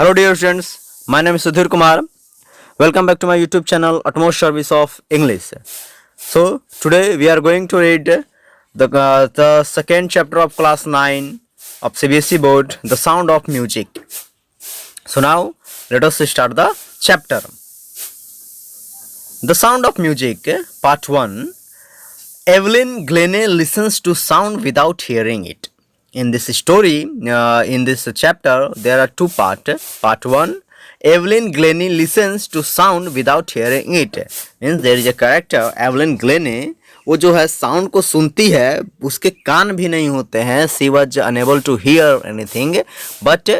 Hello dear students, my name is Sudhir Kumar. Welcome back to my YouTube channel Utmost Service of English. So today we are going to read the second chapter of class 9 of CBSE board, The Sound of Music. So now let us start the chapter. The Sound of Music, part 1. Evelyn Glennie listens to sound without hearing it. In this story, in this chapter, there are two parts. Part 1, Evelyn Glennie listens to sound without hearing it. Means there is a character, Evelyn Glennie, वो जो है sound को सुनती है, उसके कान भी नहीं होते हैं. She was unable to hear anything but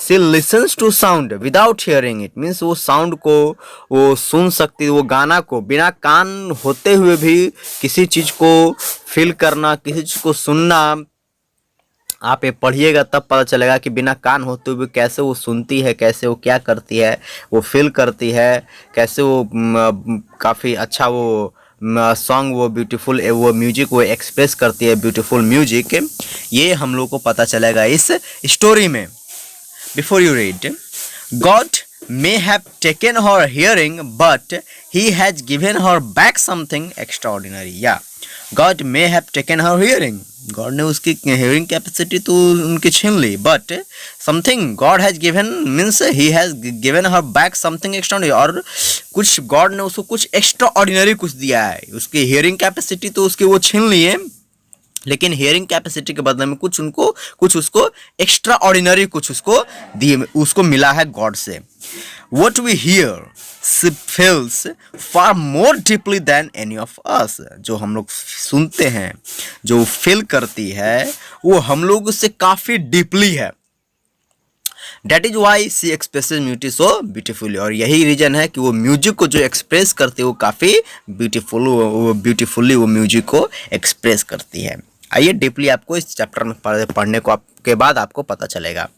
she listens to sound without hearing it. Means वो साउंड को वो सुन सकती है, वो गाना को बिना कान होते हुए भी किसी चीज़ को फील करना, किसी चीज़ को सुनना. आप ये पढ़िएगा तब पता चलेगा कि बिना कान होते हुए कैसे वो सुनती है, कैसे वो क्या करती है, वो फील करती है, कैसे वो काफ़ी अच्छा वो सॉन्ग, वो ब्यूटीफुल वो म्यूजिक वो एक्सप्रेस करती है, ब्यूटीफुल म्यूजिक. ये हम लोग को पता चलेगा इस स्टोरी में. Before you read, God may have taken her hearing but he has given her back something extraordinary. Yeah, God may have taken her hearing. God ने उसकी hearing capacity तो उनकी छीन ली, but something God has given means he has given her back something extraordinary. और कुछ God ने उसको कुछ extraordinary कुछ दिया है. उसकी hearing capacity तो उसकी वो छीन ली है, लेकिन हियरिंग कैपेसिटी के बदले में कुछ उसको एक्स्ट्रा ऑर्डिनरी कुछ उसको मिला है गॉड से. What we hear she feels far more deeply than any of us. जो हम लोग सुनते हैं, जो फील करती है, वो हम लोग से काफ़ी डीपली है. That is why she expresses music so beautifully. और यही रीज़न है कि वो म्यूजिक को जो एक्सप्रेस करती है वो काफ़ी ब्यूटीफुली वो म्यूजिक को एक्सप्रेस करती है. आइए डीपली आपको इस चैप्टर में पढ़ने को के बाद आपको पता चलेगा.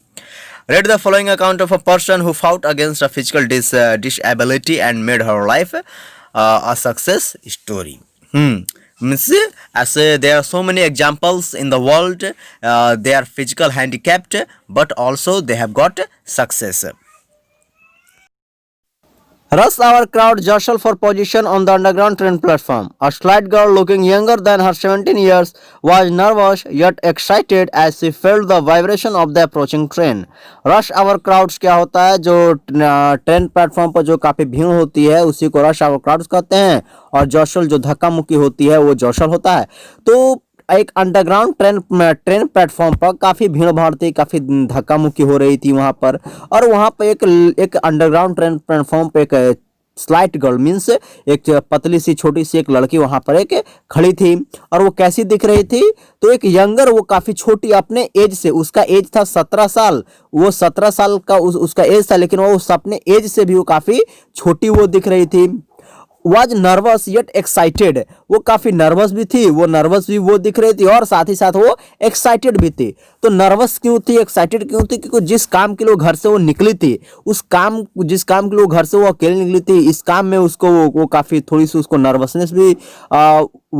Read the following account of a person who fought against a physical disability and made her life a success story. Means as there are so many examples in the world, they are physical handicapped but also they have got success. Rush hour crowd jostled for position on the underground train platform. A slight girl looking younger than her 17 years was nervous yet excited as she felt the vibration of the approaching train. Rush hour crowds क्या होता है? जो train platform पर जो काफ़ी भीड़ होती है उसी को रश आवर क्राउड्स कहते हैं. और जॉशल जो धक्का मुक्की होती है वो जॉशल होता है. तो एक अंडरग्राउंड ट्रेन प्लेटफॉर्म पर काफ़ी भीड़ भाड़ थी, काफ़ी धक्का मुक्की हो रही थी वहाँ पर. और वहाँ पर एक अंडरग्राउंड ट्रेन प्लेटफॉर्म पे एक स्लाइट गर्ल मीन्स एक पतली सी छोटी सी एक लड़की वहाँ पर एक खड़ी थी. और वो कैसी दिख रही थी? तो एक यंगर, वो काफ़ी छोटी अपने एज से, उसका एज था 17 साल. वो 17 साल का उसका एज था, लेकिन वो अपने एज से भी वो काफ़ी छोटी वो दिख रही थी. वॉज नर्वस येट एक्साइटेड, वो काफ़ी नर्वस भी थी, वो नर्वस भी वो दिख रही थी और साथ ही साथ वो एक्साइटेड भी थी. तो नर्वस क्यों थी, एक्साइटेड क्यों थी? क्योंकि जिस काम के लिए घर से वो निकली थी, जिस काम के लिए घर से वो अकेले निकली थी, इस काम में उसको वो काफ़ी थोड़ी सी उसको नर्वसनेस भी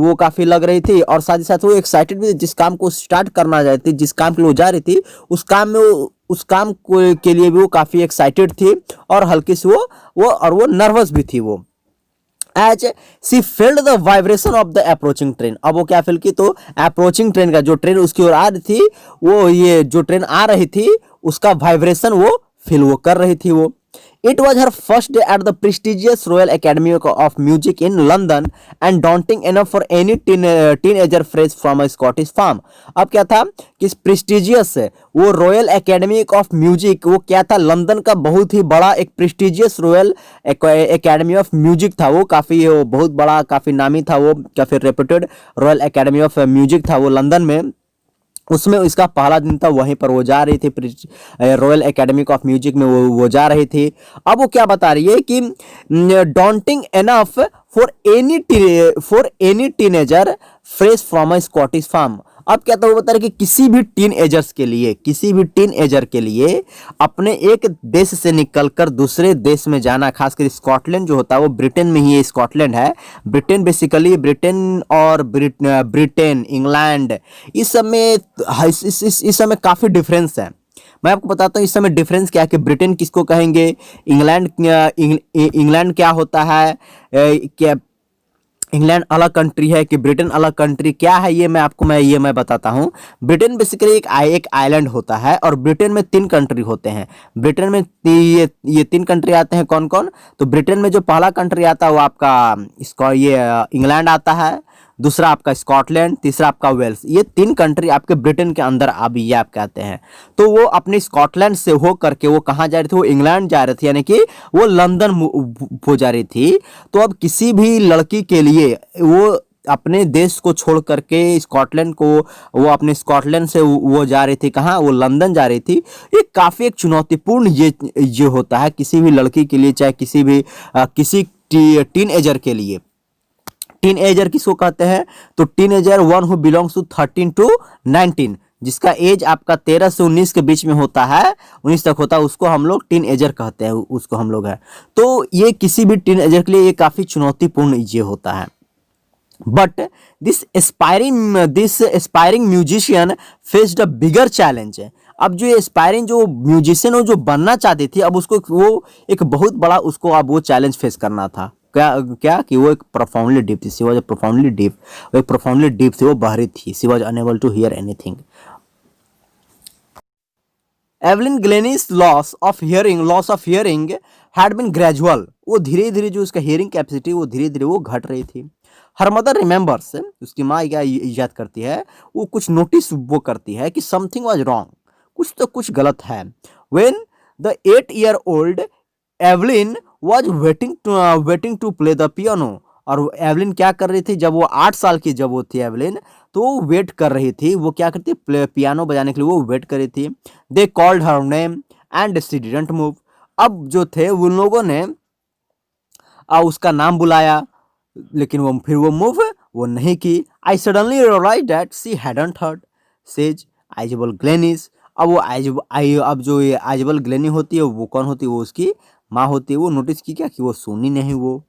वो काफ़ी लग रही थी. और साथ ही साथ वो एक्साइटेड भी थी. जिस काम को स्टार्ट करना चाहती थी, जिस काम के लिए वो जा रही थी, उस काम के लिए भी वो काफ़ी एक्साइटेड थी और हल्की सी वो नर्वस भी थी वो. As she felt the vibration of the approaching train. अब वो क्या फील की? तो अप्रोचिंग ट्रेन का जो ट्रेन उसकी ओर आ रही थी, वो ये जो ट्रेन आ रही थी उसका वाइब्रेशन वो फील वो कर रही थी वो. It was her first day at the prestigious Royal Academy of Music in London and daunting enough for any teenager fresh from a Scottish farm. अब क्या था कि प्रेस्टिजियस वो रॉयल एकेडमी ऑफ म्यूजिक, वो क्या था? लंदन का बहुत ही बड़ा एक prestigious royal Academy of music था. वो काफ़ी बहुत बड़ा, काफ़ी नामी था, वो काफ़ी reputed royal Academy of music था वो लंदन में. उसमें इसका पहला दिन था, वहीं पर वो जा रही थी, रॉयल एकेडमी ऑफ म्यूजिक में वो जा रही थी. अब वो क्या बता रही है कि daunting enough for any teenager fresh from a Scottish farm. अब क्या था वो बता रहे कि किसी भी टीन एजर के लिए अपने एक देश से निकलकर दूसरे देश में जाना, खासकर स्कॉटलैंड जो होता है वो ब्रिटेन में ही है. स्कॉटलैंड है ब्रिटेन, बेसिकली ब्रिटेन और ब्रिटेन इंग्लैंड, इस सब में काफ़ी डिफरेंस है. मैं आपको बताता हूँ इस समय डिफरेंस क्या है कि ब्रिटेन किसको कहेंगे, इंग्लैंड क्या होता है, क्या इंग्लैंड अलग कंट्री है कि ब्रिटेन अलग कंट्री क्या है, ये मैं बताता हूँ। ब्रिटेन बेसिकली एक आइलैंड होता है और ब्रिटेन में 3 कंट्री होते हैं। ब्रिटेन में ये 3 कंट्री आते हैं, कौन कौन? तो ब्रिटेन में जो पहला कंट्री आता है वो आपका इसका ये इंग्लैंड आता है, दूसरा आपका स्कॉटलैंड, तीसरा आपका वेल्स। ये 3 कंट्री आपके ब्रिटेन के अंदर अब ये आपके आते हैं। तो वो अपने स्कॉटलैंड से हो करके वो कहाँ जा रही थी? वो इंग्लैंड जा रही थी, यानी कि वो लंदन हो जा रही थी। तो अब किसी भी लड़की के लिए वो अपने देश को छोड़ करके स्कॉटलैंड को, वो अपने स्कॉटलैंड से वो जा रही थी कहाँ? वो लंदन जा रही थी। ये काफ़ी एक चुनौतीपूर्ण ये होता है किसी भी लड़की के लिए, चाहे किसी टीन एजर के लिए। टीन एजर किसको कहते हैं? तो teenager one who belongs to 13 to 19, जिसका एज आपका 13 से 19 के बीच में होता है, 19 तक होता है, उसको हम लोग टीन एजर कहते हैं, उसको हम लोग है। तो ये किसी भी टीन एजर के लिए ये काफ़ी चुनौतीपूर्ण ये होता है। But this aspiring musician faced a bigger challenge. अब जो एस्पायरिंग जो म्यूजिशियन जो बनना चाहती थी, अब उसको वो एक बहुत बड़ा उसको अब वो चैलेंज फेस करना था। क्या कि वो एक प्रोफाउंडली डीप थी, सी वाज प्रोफाउंडली डीप, वो एक प्रोफाउंडली डीप थी, वो बहरी थी, she was unable to hear anything. Evelyn Glennie's loss of hearing had been gradual. वो धीरे धीरे जो उसका हियरिंग कैपेसिटी वो धीरे धीरे वो घट रही थी। हर मदर रिमेंबर्स, उसकी माँ क्या याद करती है, वो कुछ नोटिस वो करती है कि समथिंग वाज रॉन्ग, कुछ गलत है। When the 8-year-old Evelyn was waiting to play the piano. और एवलिन क्या कर रही थी? जब वो 8 साल की जब वो थी एवलिन, तो वो वेट कर रही थी, वो क्या करती पियानो बजाने के लिए वो वेट कर रही थी। They called her name and she didn't move. अब जो थे उन लोगों ने उसका नाम बुलाया, लेकिन वो मूव वो नहीं की। I suddenly realised that she hadn't heard, says Isabel Glennie. अब वो अब जो ये आइजेबल ग्लेनी होती है वो कौन होती है? वो उसकी माँ होती है। वो नोटिस की क्या कि वो सुनी नहीं वो।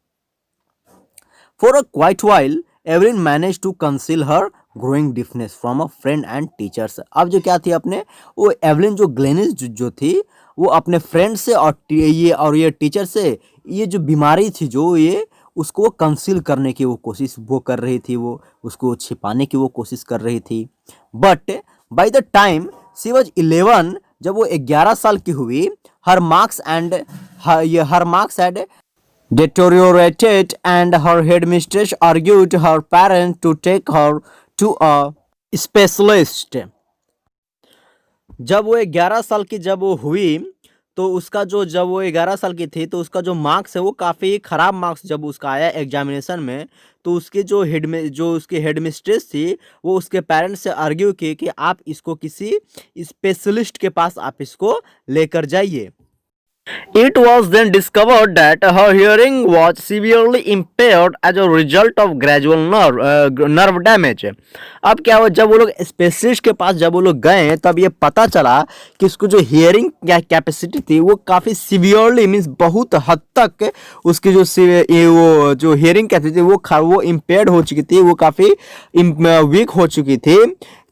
For a quite while Evelyn manage to conceal her growing deafness from a friend and teachers. अब जो क्या थी अपने वो एवलिन जो ग्लेनिस जो थी वो अपने फ्रेंड से और ये टीचर से ये जो बीमारी थी जो ये उसको वो कंसील करने की वो कोशिश वो कर रही थी, वो उसको छिपाने की वो कोशिश कर रही थी। But by the time she was 11, जब वो 11 साल की हुई, हर marks had deteriorated and her headmistress argued her parents to take her to a specialist। जब वो 11 साल की जब वो हुई तो उसका जो जब वो 11 साल की थी तो उसका जो मार्क्स है वो काफ़ी ख़राब मार्क्स जब उसका आया एग्जामिनेशन में, तो उसके जो उसकी हेडमिस्ट्रेस थी वो उसके पेरेंट्स से आर्ग्यू की कि आप इसको किसी स्पेशलिस्ट के पास आप इसको लेकर जाइए। It was then discovered that her hearing was severely impaired as a result of gradual nerve damage। अब क्या हुआ? जब वो लोग स्पेशलिस्ट के पास जब वो लोग गए तब ये पता चला कि उसको जो हियरिंग कैपेसिटी थी वो काफ़ी सीवियरली मीन्स बहुत हद तक उसकी वो जो हियरिंग कैपेसिटी वो इम्पेयर्ड हो चुकी थी, वो काफ़ी वीक हो चुकी थी।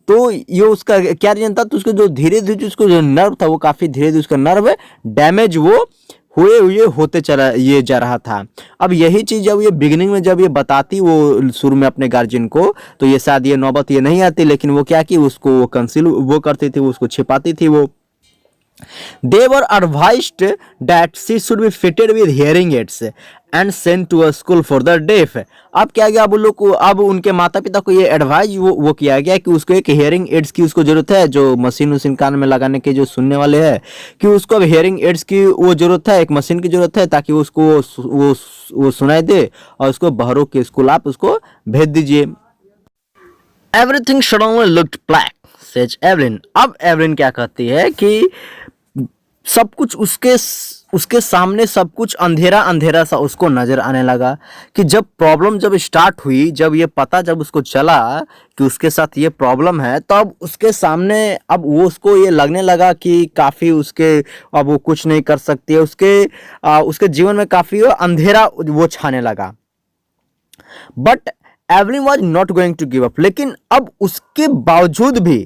तो ये उसका क्या रीजन था? तो उसको जो धीरे धीरे उसको जो नर्व था वो काफ़ी धीरे धीरे उसका नर्व डैमेज वो हुए होते चला ये जा रहा था। अब यही चीज़ जब ये बिगिनिंग में जब ये बताती वो शुरू में अपने गार्जियन को, तो ये शायद ये नौबत ये नहीं आती, लेकिन वो क्या कि उसको वो कंसील वो करती थी, उसको छिपाती थी वो। They were advised that she should be fitted with hearing aids and sent to a school for the deaf। अब क्या गया? अब लोग को अब उनके माता पिता को ये एडवाइज वो किया गया कि उसको एक हेयरिंग एड्स की उसको ज़रूरत है, जो मशीन कान में लगाने के जो सुनने वाले हैं, कि उसको अब हेयरिंग एड्स की वो ज़रूरत है, एक मशीन की ज़रूरत है, ताकि उसको वो सुनाई दे और उसको बहरों के स्कूल आप उसको भेज दीजिए। Everything suddenly looked black says Evelyn. अब एवलिन क्या कहती है कि सब कुछ उसके सामने सब कुछ अंधेरा अंधेरा सा उसको नजर आने लगा। कि जब प्रॉब्लम जब स्टार्ट हुई, जब ये पता जब उसको चला कि उसके साथ ये प्रॉब्लम है, तब उसके सामने अब वो उसको ये लगने लगा कि काफ़ी उसके अब वो कुछ नहीं कर सकती है, उसके जीवन में काफ़ी अंधेरा वो छाने लगा। But Evelyn was not going to give up. लेकिन अब उसके बावजूद भी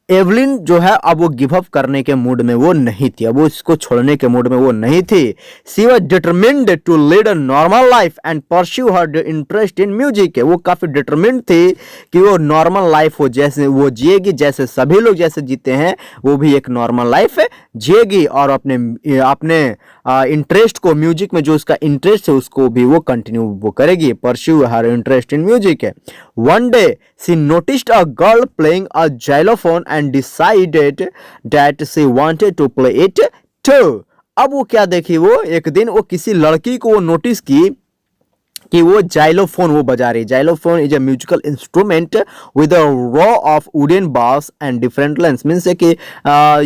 एवलिन जो है अब वो गिव अप करने के मूड में वो नहीं थी, अब वो इसको छोड़ने के मूड में वो नहीं थी। She was determined to lead a normal life and pursue her interest in music. वो काफी डिटरमिन्ड थी कि वो नॉर्मल लाइफ हो जैसे वो जिएगी, जैसे सभी लोग जैसे जीते हैं वो भी एक नॉर्मल लाइफ जिएगी और अपने अपने इंटरेस्ट को, म्यूजिक में जो उसका इंटरेस्ट है उसको भी वो कंटिन्यू वो करेगी, pursue her interest in music. One day she noticed a girl playing a xylophone and decided that she wanted to play it too। अब वो क्या देखी, वो एक दिन वो किसी लड़की को वो नोटिस की कि वो जाइलोफोन वो बजा रही। Xylophone is a musical instrument with a row of wooden bars and different lengths. Means है कि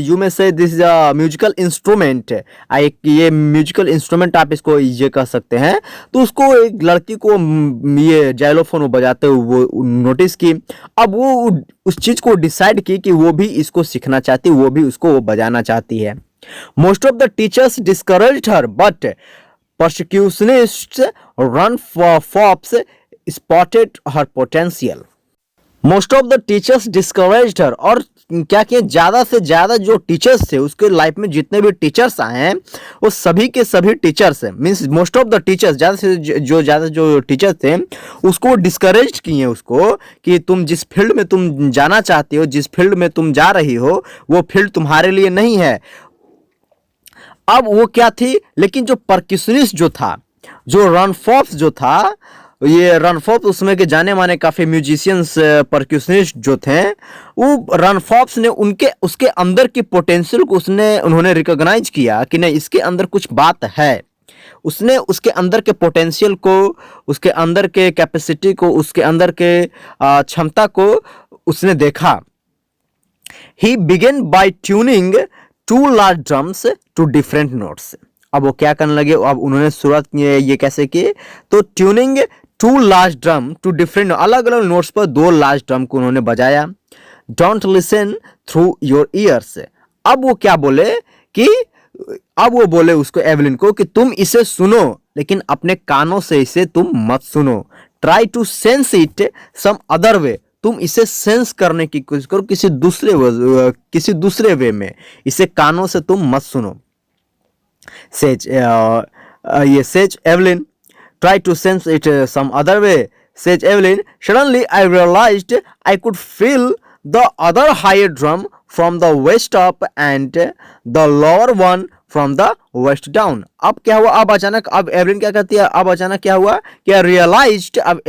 you may say this is a musical instrument. ये म्यूजिकल इंस्ट्रूमेंट आप इसको ये कह सकते हैं। तो उसको एक लड़की को ये जाइलोफोन वो बजाते हुए वो नोटिस की। अब वो उस चीज़ को डिसाइड की कि वो भी इसको सीखना चाहती, वो भी उसको वो बजाना चाहती है। Most of the teachers discouraged her but persecutionists run for fops spotted her potential। Most of the teachers discouraged her, और क्या किया, ज़्यादा से ज़्यादा जो टीचर्स थे उसके लाइफ में जितने भी टीचर्स आए हैं वो सभी के सभी टीचर्स हैं। Means most of the teachers, ज़्यादा जो टीचर्स थे उसको डिस्करेज किए हैं उसको कि तुम जिस फील्ड में तुम जाना चाहते हो, जिस फील्ड में तुम जा रही हो वो फील्ड तुम्हारे लिए नहीं है। अब वो क्या थी, लेकिन जो परक्यूशनिस्ट जो था, जो रन फॉप्स जो था, ये रन फॉप्स उसमें के जाने माने काफ़ी म्यूजिशियंस परक्यूशनिस्ट जो थे, वो रन फॉप्स ने उसके अंदर की पोटेंशियल को उन्होंने रिकॉग्नाइज किया कि नहीं इसके अंदर कुछ बात है। उसने उसके अंदर के पोटेंशियल को, उसके अंदर के कैपेसिटी को, उसके अंदर के क्षमता को उसने देखा। He began by tuning two large drums to different notes. अब वो क्या करने लगे, अब उन्होंने शुरुआत ये कैसे की, तो tuning two large drum to different, अलग अलग नोट्स पर दो लार्ज ड्रम को उन्होंने बजाया। Don't listen through your ears. अब वो क्या बोले कि, अब वो बोले उसको एवलिन को कि तुम इसे सुनो लेकिन अपने कानों से इसे तुम मत सुनो। Try to sense it some other way. तुम इसे सेंस करने की कोशिश करो किसी दूसरे वे में, इसे कानों से तुम मत सुनो। Says Evelyn, try to sense it some other way. Says Evelyn, suddenly I realised I could feel the other higher drum from the waist up and the lower one from the waist down. अब क्या हुआ, अब अचानक, अब Evelyn क्या करती है, अब अचानक क्या हुआ, क्या रियलाइज्ड, अब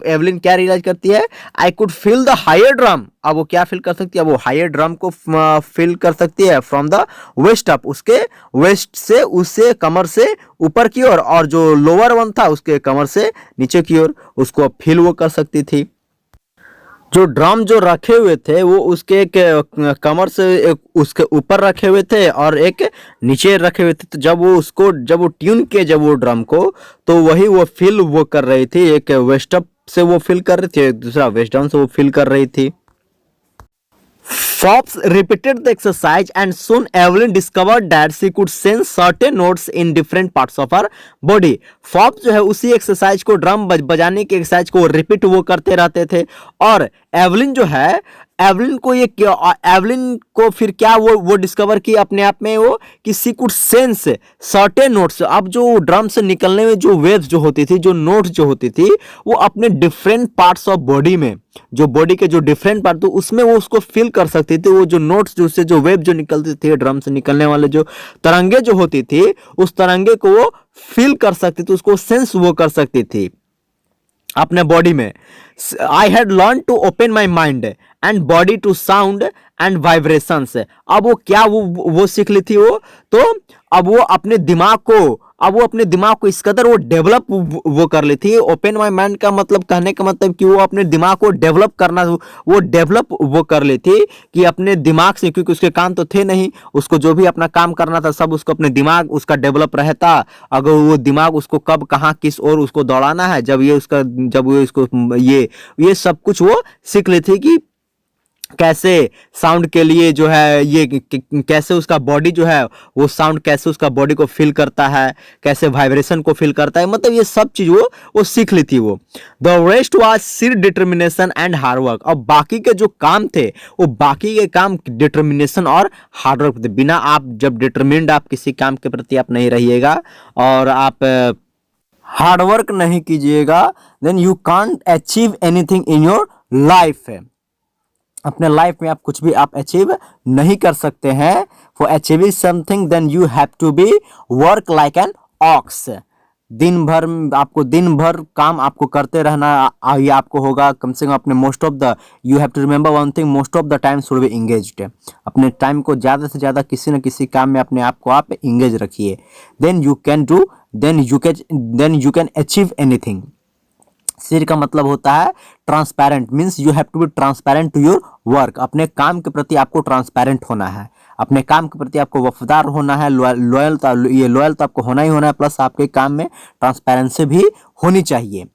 एवलिन क्या रियलाइज करती है, I could feel the higher drum. अब वो क्या फील कर सकती है, वो हायर ड्रम को फील कर सकती है फ्रॉम द वेस्ट अप, उसके वेस्ट से, उससे कमर से ऊपर की ओर, और जो लोअर वन था उसके कमर से नीचे की ओर, उसको फील वो कर सकती थी। जो ड्रम जो रखे हुए थे वो उसके एक कमर से एक उसके ऊपर रखे हुए थे और एक नीचे रखे हुए थे। तो जब वो ट्यून किए जब वो ड्रम को, तो वही वो फील वो कर रही थी, एक वेस्ट अप से वो फील कर रही थी, एक दूसरा वेस्ट डाउन से वो फील कर रही थी। Forbes repeated the exercise and soon Evelyn discovered that she could sense certain notes in different parts of her body। Forbes जो है उसी एक्सरसाइज को, ड्रम बजाने की एक्सरसाइज को रिपीट वो करते रहते थे, और एवलिन जो है, एवलिन को फिर क्या वो डिस्कवर की अपने आप में वो कि सी कुड सेंस सर्टेन नोट्स। अब जो ड्रम से निकलने में जो वेव्स जो होती थी, जो नोट्स जो होती थी, वो अपने डिफरेंट पार्ट्स ऑफ बॉडी में, जो बॉडी के जो डिफरेंट पार्ट, तो उसमें वो उसको फील कर सकती थी। वो जो नोट्स जो उससे जो वेव जो निकलती थी, ड्रम से निकलने वाले जो तरंगे जो होती थी, उस तरंगे को वो फील कर सकती थी, उसको सेंस वो कर सकती थी अपने बॉडी में। I had learn to open my mind and body to sound and vibrations. अब वो क्या वो सीख ली थी वो, तो अब वो अपने दिमाग को इस कदर वो डेवलप वो कर ली थी। ओपन माई माइंड का मतलब, कहने का मतलब कि वो अपने दिमाग को डेवलप करना, वो डेवलप वो कर ली थी कि अपने दिमाग से, क्योंकि उसके कान तो थे नहीं, उसको जो भी अपना काम करना था सब उसको अपने दिमाग उसका डेवलप रहता। अगर वो दिमाग उसको कब कहाँ किस और उसको दौड़ाना है, जब ये सब कुछ वो सीख ली थी कि कैसे साउंड के लिए जो है ये कैसे उसका बॉडी जो है वो साउंड कैसे उसका बॉडी को फील करता है, कैसे वाइब्रेशन को फील करता है, मतलब ये सब चीज़ वो सीख ली थी वो। द रेस्ट वाज सिर्फ डिटर्मिनेशन एंड हार्डवर्क। और बाकी के जो काम थे वो बाकी के काम डिटर्मिनेशन और हार्डवर्क थे। बिना आप जब डिटर्मिन्ड आप किसी काम के प्रति आप नहीं रहिएगा और आप हार्डवर्क नहीं कीजिएगा, then you can't achieve anything in your life. अपने लाइफ में आप कुछ भी आप अचीव नहीं कर सकते हैं। For achieving something then you have to be work like an ox. दिन भर काम आपको करते रहना, ये आपको होगा कम से कम अपने most of the you have to remember one thing, most of the time should be engaged. अपने टाइम को ज़्यादा से ज़्यादा किसी न किसी काम में अपने आप को आप इंगेज रखिए। Then you can achieve anything. सिर का मतलब होता है transparent, means you have to be transparent to your work. अपने काम के प्रति आपको ट्रांसपेरेंट होना है, अपने काम के प्रति आपको वफादार होना है, लॉयल तो आपको होना ही होना है, प्लस आपके काम में ट्रांसपेरेंसी भी होनी चाहिए।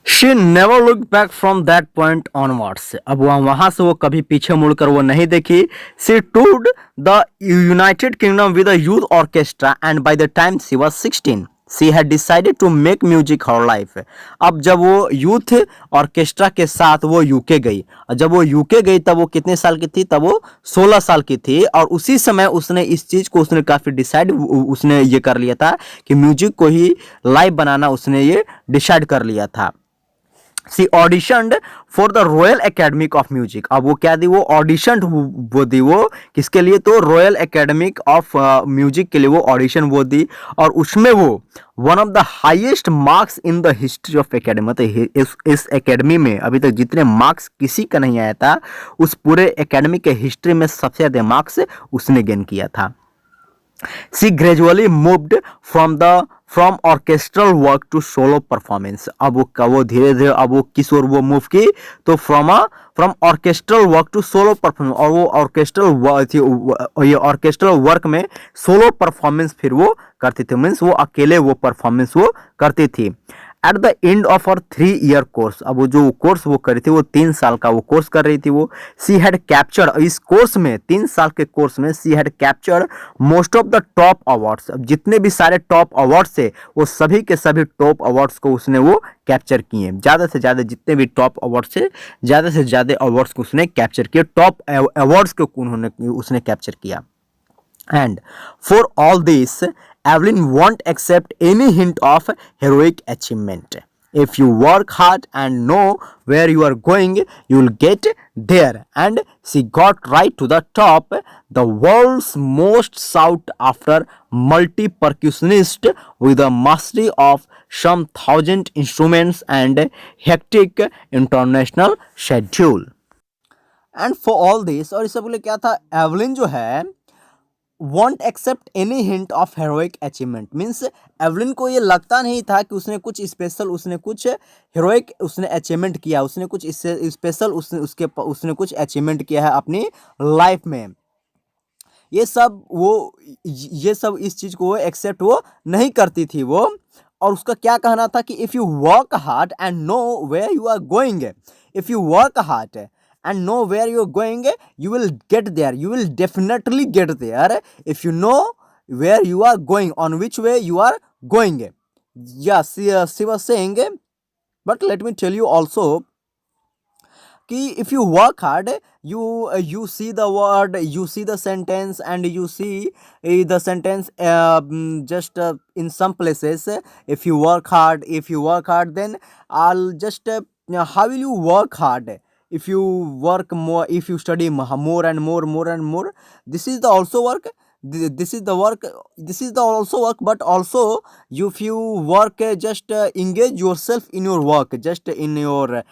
She never looked back from that point onwards. अब वहां से वो कभी पीछे मुड़कर वो नहीं देखी। She toured the United Kingdom with a youth orchestra and by the time she was 16, she had decided to make music her life. अब जब वो यूथ ऑर्केस्ट्रा के साथ वो यूके गई, और जब वो यूके गई तब वो कितने साल की थी? तब वो 16 साल की थी। और उसी समय उसने इस चीज़ को उसने काफ़ी डिसाइड उसने ये कर लिया था कि म्यूजिक को ही लाइव बनाना उसने ये डिसाइड कर लिया था। She auditioned for the Royal Academy of Music. अब वो क्या दी? वो ऑडिशन वो दी, वो किसके लिए? तो रॉयल एकेडमी ऑफ म्यूजिक के लिए वो ऑडिशन वो दी। और उसमें वो one of the highest marks in the history of academy, मतलब इस एकेडमी में अभी तक जितने मार्क्स किसी का नहीं आया था, उस पूरे एकेडमी के हिस्ट्री में सबसे ज़्यादा मार्क्स उसने गेन किया था। She gradually moved from orchestral work to solo performance। अब वो धीरे धीरे अब वो किस ओर वो मूव की? तो from orchestral work to solo performance. और वो ऑर्केस्ट्रल वर्क में सोलो परफॉर्मेंस फिर वो करती थी, मीन्स वो अकेले वो परफॉर्मेंस वो करती थी। एट द एंड ऑफ और 3 ईयर कोर्स, अब वो जो कोर्स वो करी थी वो 3 साल का वो कोर्स कर रही थी वो। सी हैड कैप्चर्ड, इस कोर्स में 3 साल के कोर्स में she had captured most of the top awards. अब जितने भी सारे टॉप अवार्ड्स थे वो सभी के सभी टॉप अवार्ड्स को उसने वो कैप्चर किए। ज़्यादा से ज़्यादा जितने भी टॉप अवार्ड्स थे, ज़्यादा से ज़्यादा अवार्ड्स को उसने कैप्चर किया, टॉप अवार्ड्स को उसने कैप्चर किया। And for all this, Evelyn won't accept any hint of heroic achievement. If you work hard and know where you are going, you will get there. And she got right to the top, the world's most sought after multi-percussionist with a mastery of some 1,000 instruments and hectic international schedule. And for all this, और इससे बोले क्या था? Evelyn जो है won't accept any hint of heroic achievement, means Evelyn को ये लगता नहीं था कि उसने कुछ स्पेशल, उसने कुछ हेरोइक उसने अचीवमेंट किया, उसने कुछ स्पेशल उसने कुछ अचीवमेंट किया है अपनी लाइफ में। ये सब इस चीज़ को एक्सेप्ट वो नहीं करती थी वो। और उसका क्या कहना था कि if you work hard and know where you are going, if you work hard and know where you're going, you will get there, you will definitely get there if you know where you are going, on which way you are going. Yeah, she was saying, but let me tell you also कि if you work hard, you see the word, you see the sentence, and you see the sentence just in some places. If you work hard, then I'll just how will you work hard? If you work more, if you study more and more, this is the also work. This is the also work. But also if you work, just engage yourself in your work, just in your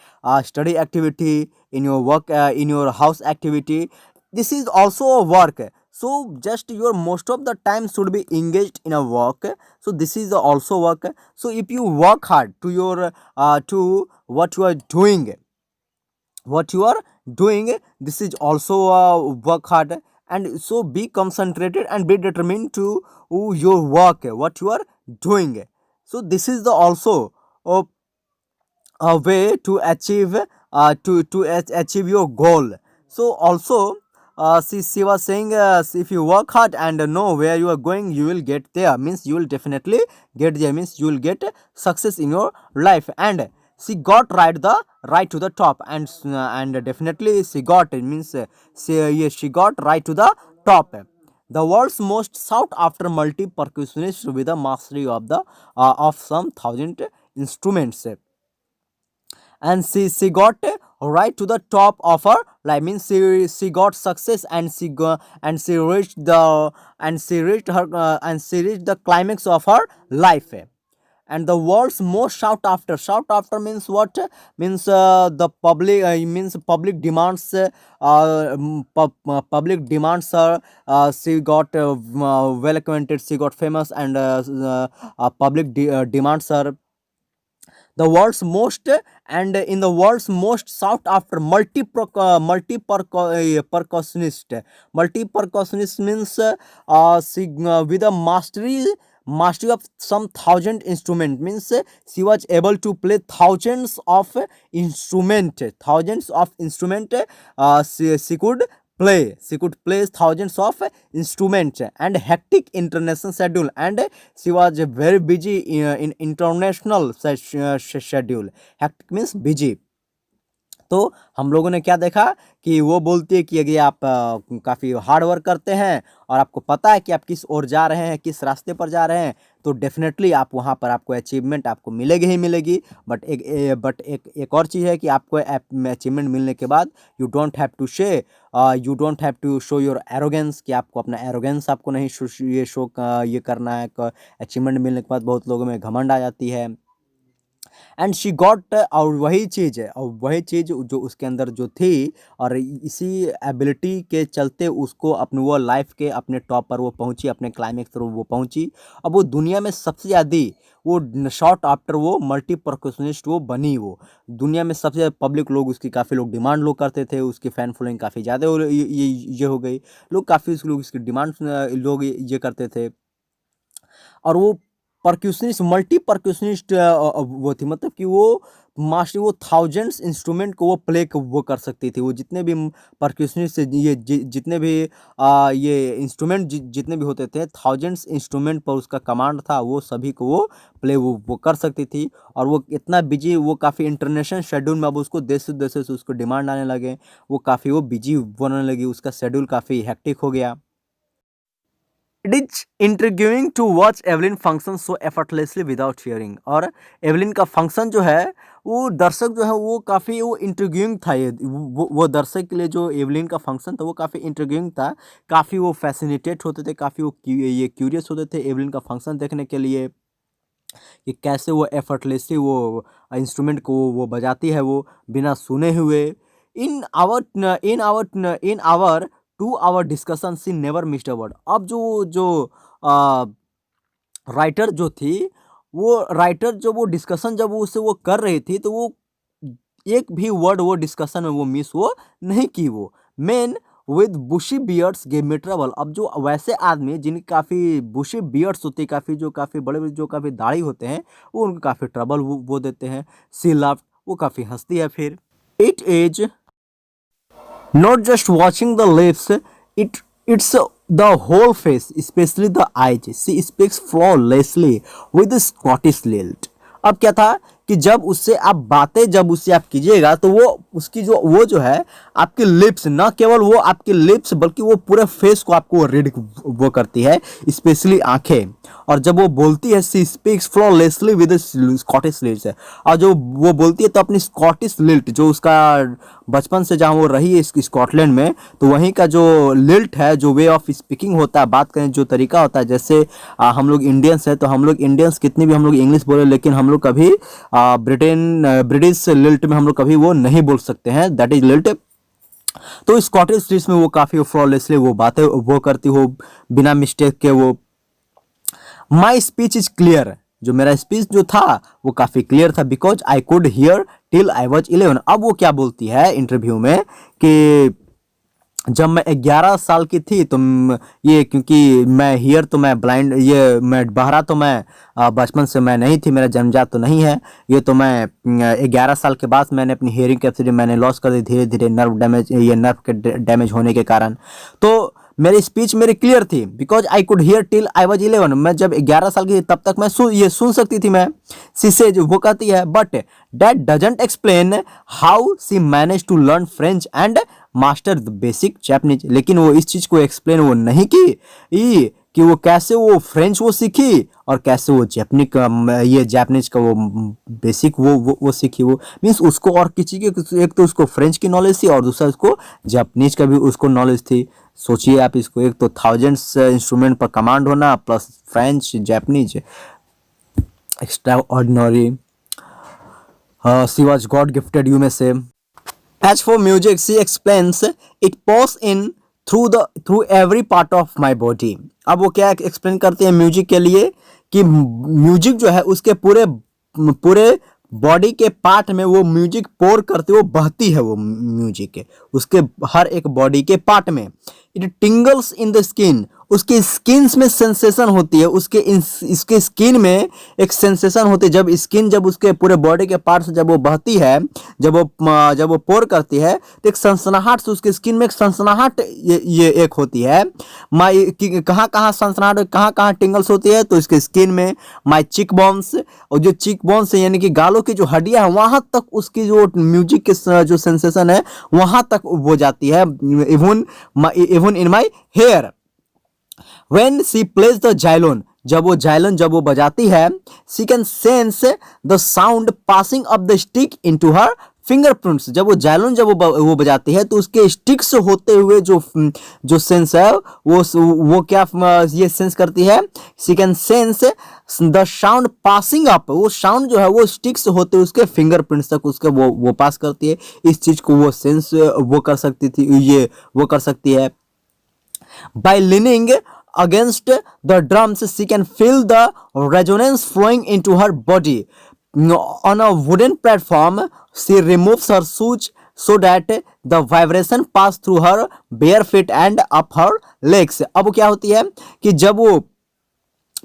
study activity, in your work, in your house activity. This is also a work. So just your most of the time should be engaged in a work. So this is the also work. So if you work hard to your to what you are doing, this is also work hard. And so be concentrated and be determined to your work, what you are doing. So this is the also a way to achieve to achieve your goal. So also she was saying, if you work hard and know where you are going, you will get there, means you will definitely get there, means you will get success in your life. And she got right to the top, and definitely she got it, means yes, she got right to the top. The world's most sought after multi percussionist with a mastery of some thousand instruments, and she got right to the top of her life, means she got success, and she reached the and she reached the climax of her life. And the world's most sought after means what? Means the public, means public demands, public demands her. She got well acquainted, she got famous, and public demands her. The world's most, and in the world's most sought after multi percussionist means with a mastery of some thousand instrument, means she was able to play thousands of instrument. She could play thousands of instruments, and hectic international schedule, and she was very busy in international schedule. Hectic means busy. तो हम लोगों ने क्या देखा कि वो बोलती है कि अगर आप काफ़ी हार्ड वर्क करते हैं और आपको पता है कि आप किस ओर जा रहे हैं, किस रास्ते पर जा रहे हैं, तो डेफिनेटली आप वहाँ पर आपको अचीवमेंट आपको मिलेगी ही मिलेगी। बट एक और चीज़ है कि आपको अचीवमेंट मिलने के बाद you don't have to show your arrogance, कि आपको अपना एरोगेंस आपको नहीं ये करना है। अचीवमेंट मिलने के बाद बहुत लोगों में घमंड आ जाती है। एंड शी गॉट, और वही चीज़ है, और वही चीज़ जो उसके अंदर जो थी, और इसी एबिलिटी के चलते उसको अपने वो लाइफ के अपने टॉप पर वो पहुंची, अपने क्लाइमेक्स पर वो पहुंची। अब वो दुनिया में सबसे ज़्यादा वो शॉर्ट आफ्टर वो मल्टी परकशनिस्ट वो बनी। वो दुनिया में सबसे ज़्यादा पब्लिक लोग उसकी काफ़ी लोग डिमांड लोग करते थे, उसकी फ़ैन फॉलोइंग काफ़ी ज़्यादा ये हो गई, लोग काफ़ी लोग उसकी डिमांड लोग ये करते थे। और वो परक्यूशनिस्ट मल्टी परक्यूशनिस्ट वो थी, मतलब कि वो मास्टर, वो थाउजेंड्स इंस्ट्रूमेंट को वो प्ले वो कर सकती थी। वो जितने भी परक्यूशनिस्ट ये जितने भी ये इंस्ट्रूमेंट जितने भी होते थे, थाउजेंड्स इंस्ट्रूमेंट पर उसका कमांड था, वो सभी को वो प्ले वो कर सकती थी। और वो इतना बिजी, वो काफ़ी इंटरनेशनल शेड्यूल में, अब उसको देश से उसको डिमांड आने लगे, वो काफ़ी वो बिजी बनने लगी, उसका शेड्यूल काफ़ी हेक्टिक हो गया। It is intriguing to watch Evelyn function so effortlessly without hearing. और एवलिन का फंक्शन जो है, वो दर्शक जो है वो काफ़ी वो इंट्रिग्यूइंग था। ये वो दर्शक के लिए जो एवलिन का फंक्शन था वो काफ़ी इंट्रिग्यूइंग था, काफ़ी वो फैसिनेटेड होते थे, काफ़ी वो ये क्यूरियस होते थे एवलिन का फंक्शन देखने के लिए, कि कैसे वो एफर्टलेसली वो इंस्ट्रूमेंट को वो बजाती है, वो बिना सुने हुए। In our 2 hour discussion she never missed a word. अब जो राइटर जो थी, वो राइटर जब वो डिस्कशन जब वो उससे वो कर रही थी, तो वो एक भी वर्ड वो डिस्कशन में वो मिस वो नहीं की। वो man with bushy beards gave me trouble. अब जो वैसे आदमी जिनकी काफ़ी बुशी बियर्ड्स होती है, काफ़ी बड़े जो काफ़ी दाढ़ी होते हैं, वो उनको काफ़ी ट्रबल वो देते हैं। सी लव्ड, वो काफ़ी हंसती है। फिर it is not just watching the lips, it's the whole face, especially the eyes. She speaks flawlessly with a Scottish lilt. अब क्या था कि जब उससे आप बातें जब उससे आप कीजिएगा, तो वो उसकी जो है आपके लिप्स, ना केवल वो आपके लिप्स बल्कि वो पूरे फेस को आपको रीड वो करती है, स्पेशली आंखें। और जब वो बोलती है, she speaks flawlessly with Scottish lilt है, और जो वो बोलती है तो अपनी स्कॉटिश लिल्ट, जो उसका बचपन से जहाँ वो रही है स्कॉटलैंड में, तो वहीं का जो लिल्ट है, जो वे ऑफ स्पीकिंग होता है, बात करने जो तरीका होता है, जैसे हम लोग इंडियंस हैं, तो हम लोग इंडियंस कितनी भी हम लोग इंग्लिश बोले, लेकिन हम लोग कभी ब्रिटिश लिल्ट में हम लोग कभी वो नहीं बोल सकते हैं, दैट इज लिल्ट। तो स्कॉटिश लिल्ट में वो काफ़ी फ्लॉलेसली वो बातें वो करती हो बिना मिस्टेक के। वो माई स्पीच इज क्लियर, जो मेरा स्पीच जो था वो काफ़ी क्लियर था, because I could hear till I was 11। अब वो क्या बोलती है इंटरव्यू में कि जब मैं 11 साल की थी तो ये क्योंकि मैं हियर तो मैं ब्लाइंड, ये मैं बहरा तो मैं बचपन से मैं नहीं थी, मेरा जन्मजात तो नहीं है। ये तो मैं 11 साल के बाद मैंने अपनी हियरिंग कैपेसिटी मैंने लॉस कर दी धीरे धीरे, नर्व डैमेज, ये नर्व के डैमेज होने के कारण। तो मेरी स्पीच मेरी क्लियर थी because I could hear till I was 11। मैं जब 11 साल की थी तब तक मैं ये सुन सकती थी मैं। सी जो वो कहती है but that doesn't explain how she manage to learn French and master the basic Japanese. लेकिन वो इस चीज़ को एक्सप्लेन वो नहीं की कि वो कैसे वो फ्रेंच वो सीखी और कैसे वो जापानी का ये जापानीज का वो बेसिक वो सीखी। वो मीन्स उसको और किसी के, एक तो उसको फ्रेंच की नॉलेज थी और दूसरा उसको जापानीज का भी उसको नॉलेज थी। सोचिए आप इसको, एक तो थाउजेंड्स इंस्ट्रूमेंट पर कमांड होना plus French Japanese, extra ordinary. She was God gifted you में से। As for music, she explains it pours in through every part of my body. अब वो क्या एक्सप्लेन करते हैं म्यूजिक के लिए कि म्यूजिक जो है उसके पूरे पूरे बॉडी के पार्ट में वो म्यूजिक पोर करते वो बहती है वो म्यूजिक उसके हर एक बॉडी के पार्ट में। इट टिंगल्स इन द स्किन, उसके स्किन में सेंसेशन होती है, इसके स्किन में एक सेंसेशन होती है जब स्किन जब उसके पूरे बॉडी के पार्ट से जब वो बहती है, जब वो पोर करती है तो एक सनसनाहट से उसके स्किन में एक सनसनाहट ये एक होती है। माई कहाँ कहाँ सनसनाहट कहाँ कहाँ टिंगल्स होती है तो इसके स्किन में माई चिक बोन्स, और जो चिक बोन्स है यानी कि गालों की जो हड्डियां है वहां तक उसकी जो म्यूजिक के जो सेंसेशन है वहां तक वो जाती है। Even in my hair when she plays the xylophone, जब वो बजाती है, she can sense the sound passing up the stick into her fingerprints। जब वो जायलोन वो बजाती है तो उसके स्टिक से होते हुए जो सेंस है वो क्या ये सेंस करती है। She can sense the sound passing up, वो साउंड जो है वो स्टिक से होते हुए उसके फिंगरप्रिंट्स तक उसके वो पास करती है। इस चीज को वो सेंस वो कर सकती थी, ये वो कर सकती है। By leaning against the drums, she can feel the resonance flowing into her body. On a wooden platform, she removes her shoes so that the vibration pass through her bare feet and up her legs। अब वो क्या होती है कि जब वो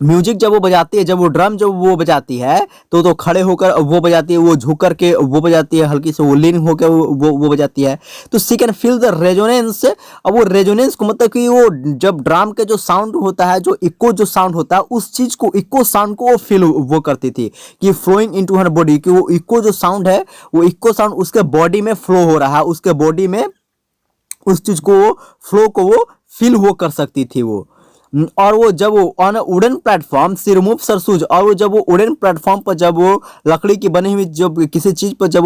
music जब वो बजाती है, जब वो ड्रम जब वो बजाती है तो खड़े होकर वो बजाती है, वो झुक करके वो बजाती है, हल्की से वो लीन होकर वो बजाती है। तो सी कैन फील द रेजोनेंस। अब वो रेजोनेंस को मतलब कि वो जब ड्रम के जो साउंड होता है, जो इको जो साउंड होता है, उस चीज को इको साउंड को वो फील वो करती थी कि फ्लोइंग इनटू हर बॉडी, कि वो इको जो साउंड है वो इको साउंड उसके बॉडी में फ्लो हो रहा है, उसके बॉडी में उस चीज को वो फ्लो को वो फील वो कर सकती थी वो। और वो जब वो on wooden platform she remove her shoes, और वो जब वो वुडन प्लेटफॉर्म पर जब वो लकड़ी की बनी हुई जब किसी चीज पर जब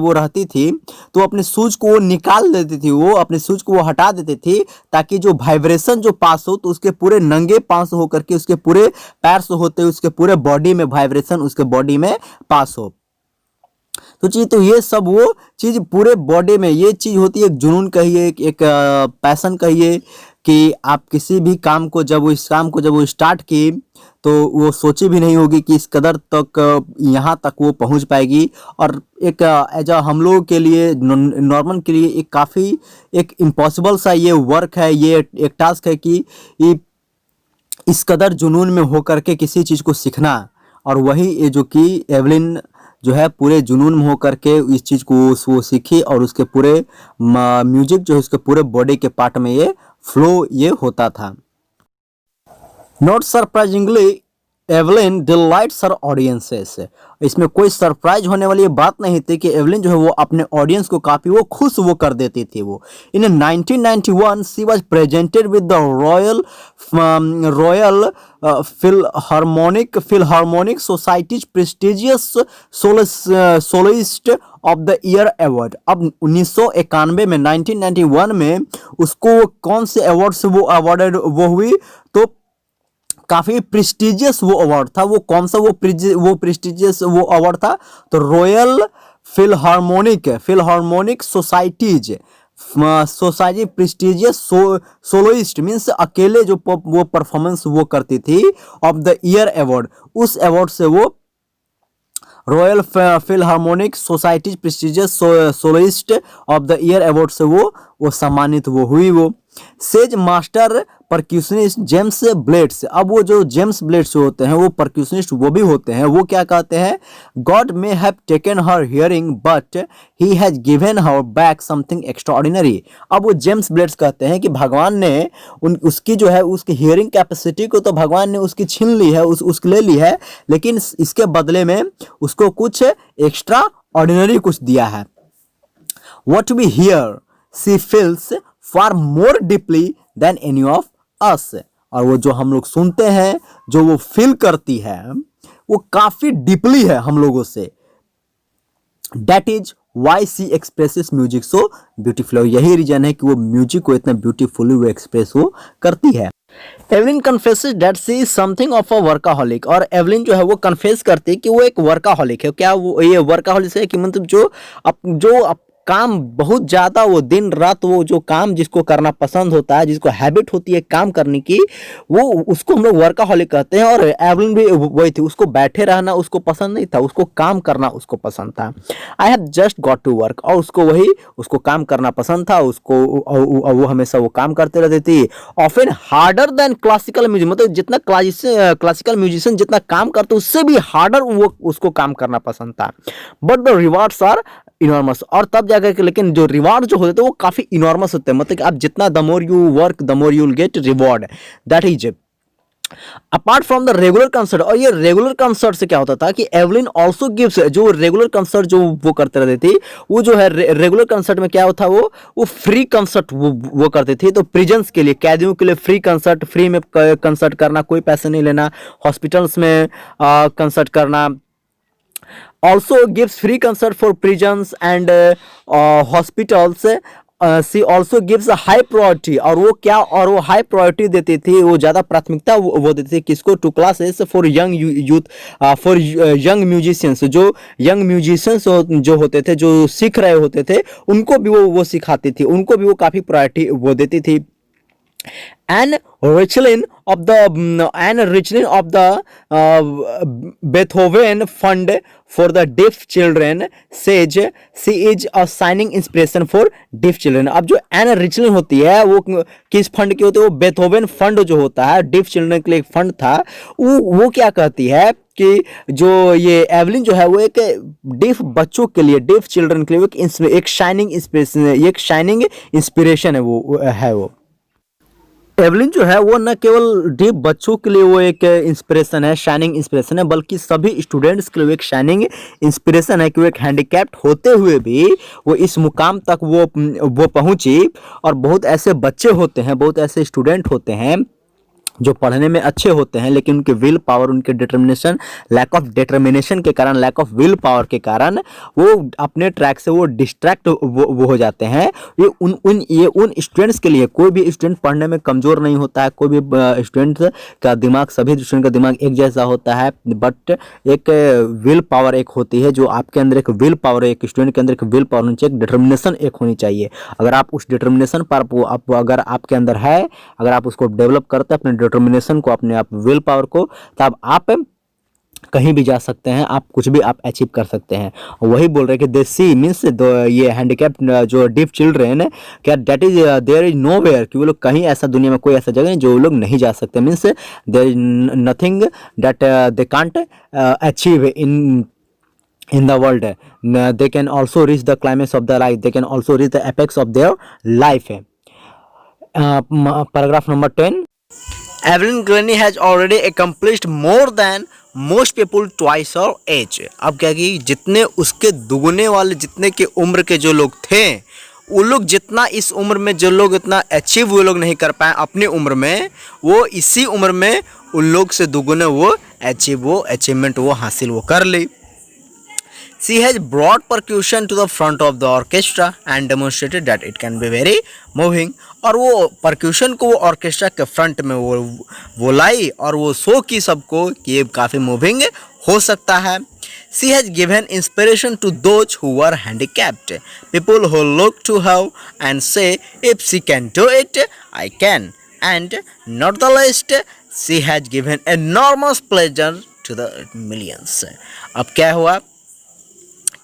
वो रहती थी तो अपने शूज को वो निकाल देती थी, वो अपने शूज को वो हटा देती थी ताकि जो वाइब्रेशन जो पास हो तो उसके पूरे नंगे पास हो करके उसके पूरे पैर से होते हुए उसके पूरे बॉडी में वाइब्रेशन उसके बॉडी में पास हो। तो ये सब वो चीज पूरे बॉडी में ये चीज होती है। एक जुनून कहिए, एक पैशन कहिए कि आप किसी भी काम को जब वो स्टार्ट की तो वो सोची भी नहीं होगी कि इस कदर तक यहाँ तक वो पहुँच पाएगी। और एक एज हम लोगों के लिए नॉर्मल के लिए एक काफ़ी एक इम्पॉसिबल सा ये वर्क है, ये एक टास्क है कि इस कदर जुनून में होकर के किसी चीज़ को सीखना। और वही ये जो कि एवलिन जो है पूरे जुनून में होकर के इस चीज़ को वो सीखी और उसके पूरे म्यूजिक जो है उसके पूरे बॉडी के पार्ट में ये फ्लो ये होता था। Not surprisingly Evelyn delights her audiences. इसमें कोई सरप्राइज होने वाली बात नहीं थी कि एवलिन जो है वो अपने ऑडियंस को काफ़ी वो खुश वो कर देती थी। वो in 1991 she was presented with the Royal Philharmonic Society's prestigious soloist of the year award. अब 1991 में 1991 में उसको कौन से अवार्ड से वो अवार्डेड वो हुई तो काफी प्रेस्टिजियस वो अवार्ड था। वो कौन सा वो प्रेस्टिजियस वो अवार्ड था तो Royal Philharmonic Society prestigious soloist means अकेले जो वो परफॉर्मेंस वो करती थी ऑफ द ईयर अवार्ड, उस अवार्ड से वो Royal Philharmonic Society prestigious soloist of the year award से वो सम्मानित वो हुई वो। Says master percussionist James Blades, अब वो जो जेम्स ब्लेड्स होते हैं वो परक्यूशनिस्ट वो भी होते हैं, वो क्या कहते हैं, God may have taken her hearing but he has given her back something extraordinary. अब वो जेम्स ब्लेड्स कहते हैं कि भगवान ने उसकी जो है उसकी हियरिंग कैपेसिटी को तो भगवान ने उसकी छीन ली है, उसकी ले ली है, लेकिन इसके बदले में उसको कुछ एक्स्ट्रा ऑर्डिनरी कुछ दिया है। What we hear, she feels far more deeply than any of us। और वो जो हम लोग सुनते हैं, जो वो फील करती है, वो काफी डीपली है हम लोगों से। That is why she expresses music so beautifully। यही रीजन है कि वो म्यूजिक को इतना ब्यूटीफुली वो एक्सप्रेस वो करती है। Evelyn confesses that she is something of a workaholic, और एवलिन जो है वो कन्फेस करती है कि वो एक वर्काहॉलिक है। क्या वो ये वर्काहॉलिक है कि मतलब जो काम बहुत ज़्यादा, वो दिन रात वो जो काम जिसको करना पसंद होता है, जिसको हैबिट होती है काम करने की, वो उसको हम लोग वर्काहॉलिक कहते हैं। और एवलिन भी वही थी, उसको बैठे रहना उसको पसंद नहीं था, उसको काम करना उसको पसंद था। I have just got to work, और उसको काम करना पसंद था, वो हमेशा वो काम करते रहती थी। Often harder than classical music, मतलब जितना क्लासिकल म्यूजिशियन जितना काम करते उससे भी हार्डर वो उसको काम करना पसंद था। But the rewards are enormous, और तब जाकर के लेकिन जो रिवार्ड जो होते थे वो काफी इनॉर्मस होते हैं, मतलब कि आप जितना the more you work the more you will get reward, that is apart from the regular concert. और ये रेगुलर कंसर्ट से क्या होता था कि एवलिन ऑल्सो गिव्स, जो रेगुलर कंसर्ट जो वो करते रहती थी, वो जो है रेगुलर कंसर्ट में क्या होता वो फ्री कंसर्ट वो करते थे। तो प्रिजन्स के लिए, कैदियों के लिए फ्री कंसर्ट, फ्री में कंसर्ट करना, कोई पैसे नहीं लेना, हॉस्पिटल्स में कंसर्ट करना। Also gives free concert for prisons and hospitals। She also gives a high priority, और वो हाई प्रायोरिटी देती थी, वो ज़्यादा प्राथमिकता वो देती थी किसको, two classes for young youth, for young musicians. जो यंग म्यूजिशियंस जो होते थे, जो सीख रहे होते थे, उनको भी वो सिखाती थी, उनको भी वो काफ़ी प्रायोरिटी वो देती थी। And Richlin of the Beethoven Fund for the Deaf Children says she is a shining inspiration for deaf children। अब जो एन रिचलिन होती है वो किस फंड की होती है, वो बेथोवेन फंड जो होता है डेफ चिल्ड्रन के लिए एक फंड था, वो क्या कहती है कि जो ये एवलिन जो है वो एक डेफ बच्चों के लिए, डेफ चिल्ड्रन के लिए एक शाइनिंग इंस्पिरेशन, एक शाइनिंग इंस्पिरेशन है वो एवलिन जो है वो न केवल डेफ बच्चों के लिए वो एक इंस्पिरेशन है, शाइनिंग इंस्पिरेशन है, बल्कि सभी स्टूडेंट्स के लिए एक शाइनिंग इंस्पिरेशन है कि वो एक हैंडीकैप्ड होते हुए भी वो इस मुकाम तक वो पहुंची। और बहुत ऐसे बच्चे होते हैं, बहुत ऐसे स्टूडेंट होते हैं जो पढ़ने में अच्छे होते हैं, लेकिन उनके विल पावर, उनके डिटर्मिनेशन, लैक ऑफ डिटर्मिनेशन के कारण, लैक ऑफ विल पावर के कारण वो अपने ट्रैक से वो डिस्ट्रैक्ट वो हो जाते हैं। ये उन स्टूडेंट्स के लिए, कोई भी स्टूडेंट पढ़ने में कमज़ोर नहीं होता है, कोई भी स्टूडेंट का दिमाग, सभी स्टूडेंट का दिमाग एक जैसा होता है, बट एक विल पावर एक होती है, जो आपके अंदर एक विल पावर, एक स्टूडेंट के अंदर एक विल पावर होनी चाहिए, एक डिटर्मिनेशन एक होनी चाहिए। अगर आप उस डिटर्मिनेशन पर अगर आपके अंदर है, अगर आप उसको डेवलप करते हैं अपने डिटर्मिनेशन को, अपने आप विल पावर को, तब आप कहीं भी जा सकते हैं, आप कुछ भी आप अचीव कर सकते हैं। वही बोल रहे हैं कि दे सी मीन्स ये हैंडीकैप्ड जो डेफ चिल्ड्रेन, क्या that is there is nowhere, कि वो लोग कहीं ऐसा दुनिया में कोई ऐसा जगह नहीं जो वो लोग नहीं जा सकते, means there is nothing that they can't achieve in the world। They can also reach the climax of their life, they can also reach the apex of their life। paragraph number 10। Evelyn Glennie has already accomplished more than most people twice her age। अब क्या कि जितने उसके दुगने वाले, जितने के उम्र के जो लोग थे, वो लोग जितना इस उम्र में जो लोग इतना अचीव वो लोग नहीं कर पाए अपनी उम्र में, वो इसी उम्र में उन लोग से दुगने वो अचीवमेंट वो हासिल वो कर ली। She has brought percussion to the front of the orchestra and demonstrated that it can be very moving। और वो percussion को वो ऑर्केस्ट्रा के फ्रंट में वो लाई और वो शो की सबको कि ये काफ़ी मूविंग हो सकता है। She has given inspiration to those who were handicapped, people who look to her and say if she can do it, I can। And not the least, she has given enormous pleasure to the millions। अब क्या हुआ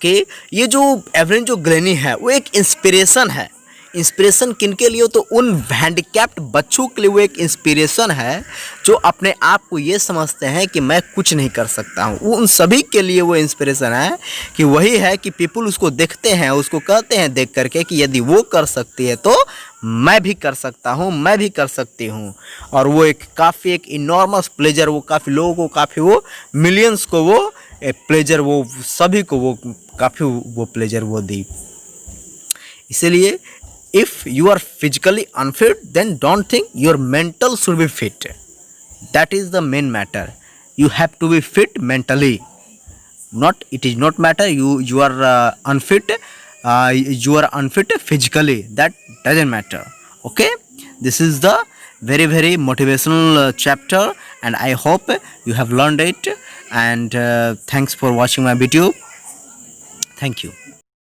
कि ये जो एवरेन जो granny है वो एक इंस्पिरेशन है। इंस्पिरेशन किन के लिए? तो उन हैंडीकैप्ड बच्चों के लिए वो एक इंस्पिरेशन है जो अपने आप को ये समझते हैं कि मैं कुछ नहीं कर सकता हूँ। वो उन सभी के लिए वो इंस्पिरेशन है कि वही है कि पीपल उसको देखते हैं, उसको कहते हैं देख करके कि यदि वो कर सकती है तो मैं भी कर सकता हूँ, मैं भी कर सकती हूँ। और वो एक काफ़ी एक इनॉर्मस प्लेजर, वो काफ़ी लोगों को, काफ़ी वो मिलियंस को वो प्लेजर, वो सभी को वो काफ़ी वो प्लेजर वो दी। इसलिए if you are physically unfit, then don't think your mental should be fit. That is the main matter. You have to be fit mentally. Not, it is not matter you are unfit, you are unfit physically, that doesn't matter. Okay, this is the very motivational chapter, and I hope you have learned it. And thanks for watching my video. Thank you.